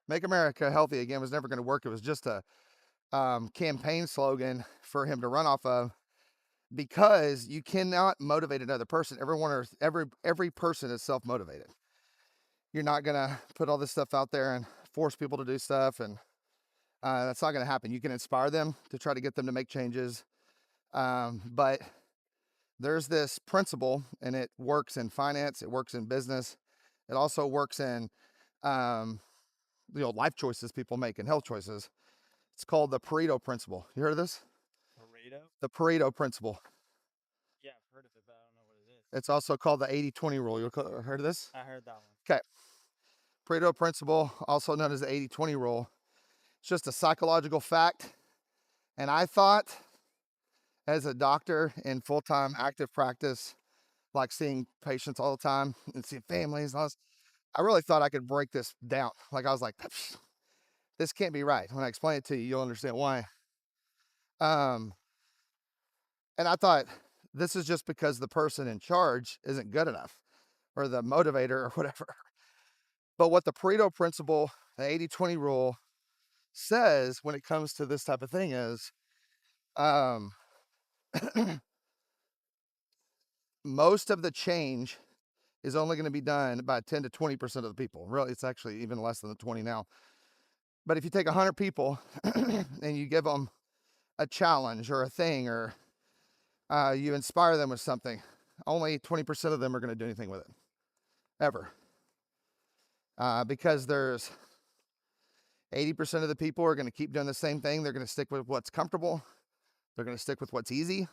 Make America Healthy Again was never going to work. It was just a campaign slogan for him to run off of, because you cannot motivate another person. Every person is self-motivated. You're not gonna put all this stuff out there and force people to do stuff, and that's not gonna happen. You can inspire them to try to get them to make changes, but there's this principle, and it works in finance, it works in business, it also works in um, life choices people make and health choices. It's called the Pareto Principle. You heard of this? Burrito? The Pareto Principle. Yeah, I've heard of it, but I don't know what it is. It's also called the 80-20 rule. You heard of this? I heard that one. Okay. Pareto Principle, also known as the 80-20 rule. It's just a psychological fact. And I thought, as a doctor in full-time active practice, like seeing patients all the time and seeing families, and I really thought I could break this down. Like, I was like, this can't be right. When I explain it to you, you'll understand why. Um, and I thought, this is just because the person in charge isn't good enough, or the motivator or whatever. But what the Pareto Principle, the 80-20 rule, says when it comes to this type of thing is, um, most of the change is only going to be done by 10 to 20% of the people. Really, it's actually even less than the 20 now. But if you take 100 people and you give them a challenge or a thing, or you inspire them with something, only 20% of them are going to do anything with it, ever. Because there's 80% of the people are going to keep doing the same thing. They're going to stick with what's comfortable. They're going to stick with what's easy.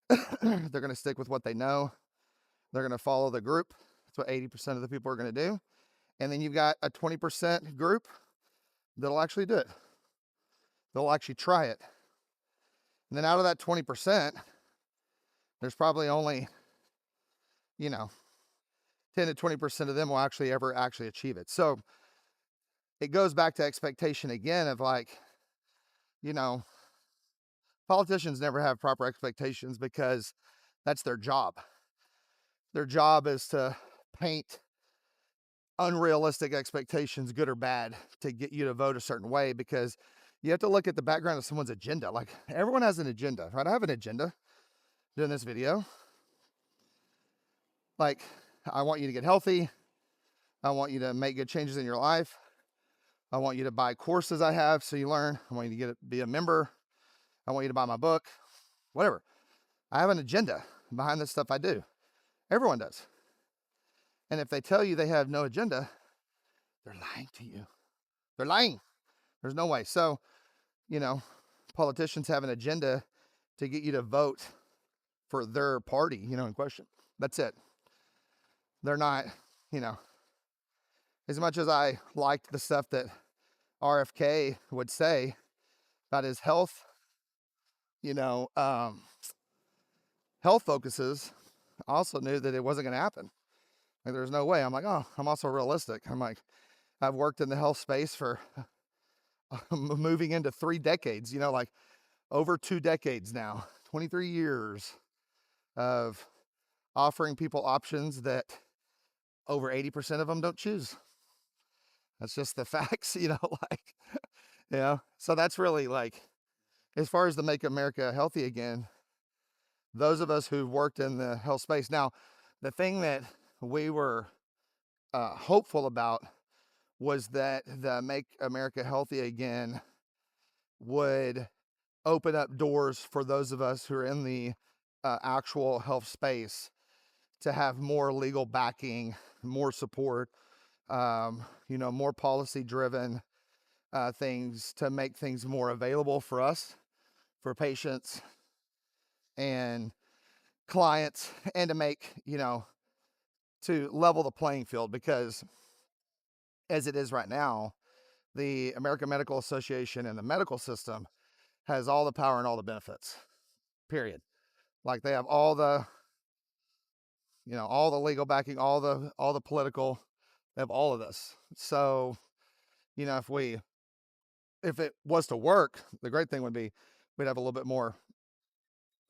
They're going to stick with what they know. They're going to follow the group. That's what 80% of the people are going to do. And then you've got a 20% group that'll actually do it. They'll actually try it. And then out of that 20%, there's probably only, 10 to 20% of them will actually ever actually achieve it. So it goes back to expectation again of, like, you know, politicians never have proper expectations because that's their job. Their job is to paint unrealistic expectations, good or bad, to get you to vote a certain way, because you have to look at the background of someone's agenda. Like, everyone has an agenda, right? I have an agenda doing this video. Like, I want you to get healthy. I want you to make good changes in your life. I want you to buy courses I have so you learn. I want you to be a member. I want you to buy my book, whatever. I have an agenda behind the stuff I do. Everyone does. And if they tell you they have no agenda, they're lying to you. They're lying. There's no way. So, you know, politicians have an agenda to get you to vote for their party, in question. That's it. They're not, you know, as much as I liked the stuff that RFK would say about his health, you know, um, health focuses, I also knew that it wasn't going to happen. Like, there's no way. I'm like, oh, I'm also realistic. I'm like, I've worked in the health space for moving into 3 decades, like over 2 decades now, 23 years of offering people options that over 80% of them don't choose. That's just the facts, like, so that's really, like, as far as to make America healthy again, those of us who've worked in the health space. Now, the thing that we were hopeful about was that the Make America Healthy Again would open up doors for those of us who are in the actual health space to have more legal backing, more support, more policy driven things to make things more available for us, for patients and clients, and to make, to level the playing field. Because as it is right now, the American Medical Association and the medical system has all the power and all the benefits, period. Like, they have all the legal backing, all the political, they have all of this. So, if it was to work, the great thing would be we'd have a little bit more,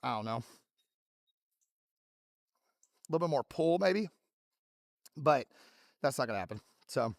I don't know, a little bit more pull maybe, but that's not going to happen. So